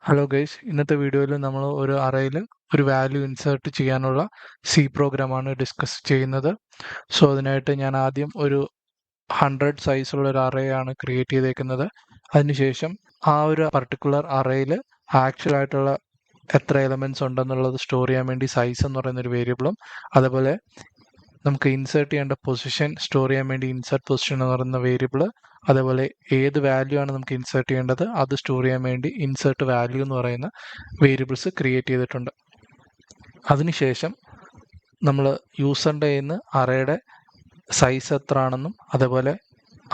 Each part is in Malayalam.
ഹലോ ഗൈസ്, ഇന്നത്തെ വീഡിയോയിൽ നമ്മൾ ഒരു അറയിൽ ഒരു വാല്യൂ ഇൻസേർട്ട് ചെയ്യാനുള്ള സി പ്രോഗ്രാമാണ് ഡിസ്കസ് ചെയ്യുന്നത്. സോ അതിനായിട്ട് ഞാൻ ആദ്യം ഒരു 100 സൈസുള്ള ഒരു അറേ ആണ് ക്രിയേറ്റ് ചെയ്തേക്കുന്നത്. അതിനുശേഷം ആ ഒരു പർട്ടിക്കുലർ അറയിൽ ആക്ച്വൽ ആയിട്ടുള്ള എത്ര എലമെന്റ്സ് ഉണ്ടെന്നുള്ളത് സ്റ്റോർ ചെയ്യാൻ വേണ്ടി സൈസ് എന്ന് പറയുന്ന ഒരു വേരിയബിളും, അതുപോലെ നമുക്ക് ഇൻസേർട്ട് ചെയ്യേണ്ട പൊസിഷൻ സ്റ്റോർ ചെയ്യാൻ വേണ്ടി ഇൻസേർട്ട് പൊസിഷൻ എന്ന് പറയുന്ന വേരിയബിൾ, അതേപോലെ ഏത് വാല്യൂ ആണ് നമുക്ക് ഇൻസേർട്ട് ചെയ്യേണ്ടത് അത് സ്റ്റോർ ചെയ്യാൻ വേണ്ടി ഇൻസേർട്ട് വാല്യൂ എന്ന് പറയുന്ന വേരിയബിൾസ് ക്രിയേറ്റ് ചെയ്തിട്ടുണ്ട്. അതിനുശേഷം നമ്മൾ യൂസറിൻ്റെ കയ്യിൽ നിന്ന് അറേയുടെ സൈസ് എത്ര ആണെന്നും അതേപോലെ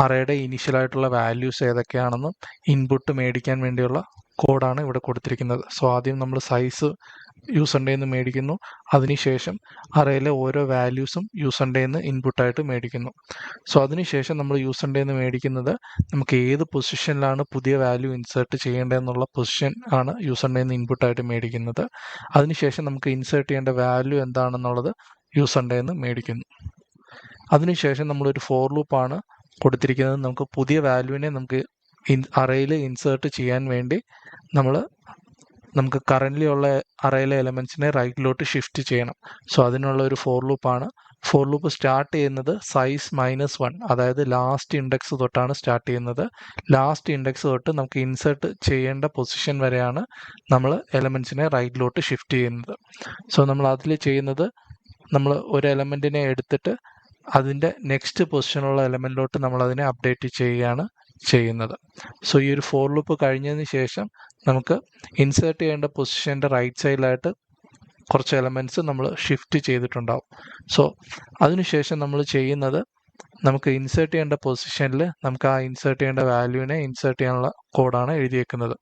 അറേയുടെ ഇനീഷ്യലായിട്ടുള്ള വാല്യൂസ് ഏതൊക്കെയാണെന്നും ഇൻപുട്ട് മേടിക്കാൻ വേണ്ടിയുള്ള കോഡാണ് ഇവിടെ കൊടുത്തിരിക്കുന്നത്. സോ ആദ്യം നമ്മൾ സൈസ് യൂസറിൻ്റെ നിന്ന് മേടിക്കുന്നു. അതിനുശേഷം അറയിലെ ഓരോ വാല്യൂസും യൂസറിൻ്റെ നിന്ന് ഇൻപുട്ടായിട്ട് മേടിക്കുന്നു. സോ അതിനുശേഷം നമ്മൾ യൂസറിൻ്റെ നിന്ന് മേടിക്കുന്നത് നമുക്ക് ഏത് പൊസിഷനിലാണ് പുതിയ വാല്യൂ ഇൻസേർട്ട് ചെയ്യേണ്ടതെന്നുള്ള പൊസിഷൻ ആണ് യൂസറിൻ്റെ നിന്ന് ഇൻപുട്ടായിട്ട് മേടിക്കുന്നത്. അതിനുശേഷം നമുക്ക് ഇൻസേർട്ട് ചെയ്യേണ്ട വാല്യൂ എന്താണെന്നുള്ളത് യൂസറിൻ്റെ നിന്ന് മേടിക്കുന്നു. അതിനുശേഷം നമ്മളൊരു ഫോർ ലൂപ്പാണ് കൊടുത്തിരിക്കുന്നത്. നമുക്ക് പുതിയ വാല്യൂവിനെ നമുക്ക് അറയിൽ ഇൻസേർട്ട് ചെയ്യാൻ വേണ്ടി നമുക്ക് കറൻ്റ്ലി ഉള്ള അറയിലെ എലമെൻറ്റ്സിനെ റൈറ്റിലോട്ട് ഷിഫ്റ്റ് ചെയ്യണം. സോ അതിനുള്ള ഒരു ഫോർ ലൂപ്പാണ്. ഫോർ ലൂപ്പ് സ്റ്റാർട്ട് ചെയ്യുന്നത് സൈസ് -1, അതായത് ലാസ്റ്റ് ഇൻഡെക്സ് തൊട്ടാണ് സ്റ്റാർട്ട് ചെയ്യുന്നത്. ലാസ്റ്റ് ഇൻഡെക്സ് തൊട്ട് നമുക്ക് ഇൻസേർട്ട് ചെയ്യേണ്ട പൊസിഷൻ വരെയാണ് നമ്മൾ എലമെൻറ്റ്സിനെ റൈറ്റിലോട്ട് ഷിഫ്റ്റ് ചെയ്യുന്നത്. സോ നമ്മൾ അതിൽ ചെയ്യുന്നത്, നമ്മൾ ഒരു എലമെൻറ്റിനെ എടുത്തിട്ട് അതിൻ്റെ നെക്സ്റ്റ് പൊസിഷനുള്ള എലമെൻറ്റിലോട്ട് നമ്മൾ അതിനെ അപ്ഡേറ്റ് ചെയ്യുകയാണ് ചെയ്യുന്നത്. സോ ഈ ഒരു ഫോർ ലൂപ്പ് കഴിഞ്ഞതിന് ശേഷം നമുക്ക് ഇൻസേർട്ട് ചെയ്യേണ്ട പൊസിഷൻ്റെ റൈറ്റ് സൈഡിലായിട്ട് കുറച്ച് എലമെൻറ്റ്സ് നമ്മൾ ഷിഫ്റ്റ് ചെയ്തിട്ടുണ്ടാവും. സോ അതിനുശേഷം നമ്മൾ ചെയ്യുന്നത്, നമുക്ക് ഇൻസേർട്ട് ചെയ്യേണ്ട പൊസിഷനിൽ നമുക്ക് ആ ഇൻസേർട്ട് ചെയ്യേണ്ട വാല്യൂവിനെ ഇൻസേർട്ട് ചെയ്യാനുള്ള കോഡാണ് എഴുതിയേക്കുന്നത്.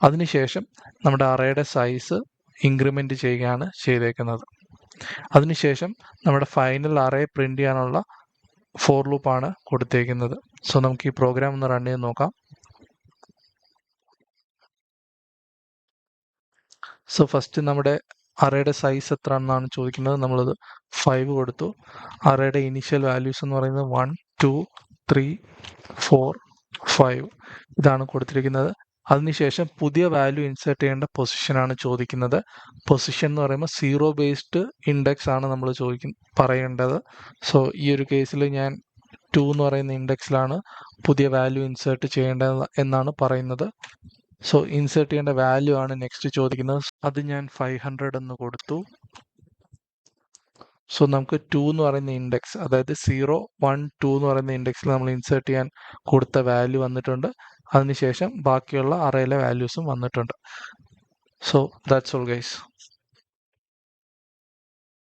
അതിനുശേഷം നമ്മുടെ അറേയുടെ സൈസ് ഇൻക്രിമെൻറ്റ് ചെയ്യുകയാണ് ചെയ്തേക്കുന്നത്. അതിനുശേഷം നമ്മുടെ ഫൈനൽ അറേ പ്രിൻ്റ് ചെയ്യാനുള്ള ഫോർ ലൂപ്പാണ് കൊടുത്തേക്കുന്നത്. സോ നമുക്ക് ഈ പ്രോഗ്രാം ഒന്ന് റൺ ചെയ്ത് നോക്കാം. സോ ഫസ്റ്റ് നമ്മുടെ അറേയുടെ സൈസ് എത്ര ആണെന്നാണ് ചോദിക്കുന്നത്. നമ്മളത് 5 കൊടുത്തു. അറേയുടെ ഇനീഷ്യൽ വാല്യൂസ് എന്ന് പറയുന്നത് 1, 2, 3, 4, 5 ഇതാണ് കൊടുത്തിരിക്കുന്നത്. അതിനുശേഷം പുതിയ വാല്യൂ ഇൻസേർട്ട് ചെയ്യേണ്ട പൊസിഷനാണ് ചോദിക്കുന്നത്. പൊസിഷൻ എന്ന് പറയുമ്പോൾ 0 ബേസ്ഡ് ഇൻഡെക്സ് ആണ് നമ്മൾ പറയേണ്ടത്. സോ ഈ ഒരു കേസിൽ ഞാൻ 2 എന്ന് പറയുന്ന ഇൻഡെക്സിലാണ് പുതിയ വാല്യൂ ഇൻസേർട്ട് ചെയ്യേണ്ടത് എന്നാണ് പറയുന്നത്. സോ ഇൻസേർട്ട് ചെയ്യേണ്ട വാല്യൂ ആണ് നെക്സ്റ്റ് ചോദിക്കുന്നത്. അത് ഞാൻ 500 എന്ന് കൊടുത്തു. സോ നമുക്ക് 2 എന്ന് പറയുന്ന ഇൻഡെക്സ്, അതായത് 0, 1, 2 എന്ന് പറയുന്ന ഇൻഡെക്സിൽ നമ്മൾ ഇൻസേർട്ട് ചെയ്യാൻ കൊടുത്ത വാല്യൂ വന്നിട്ടുണ്ട്. അതിനുശേഷം ബാക്കിയുള്ള അറേയിലെ വാല്യൂസും വന്നിട്ടുണ്ട്. So that's all guys.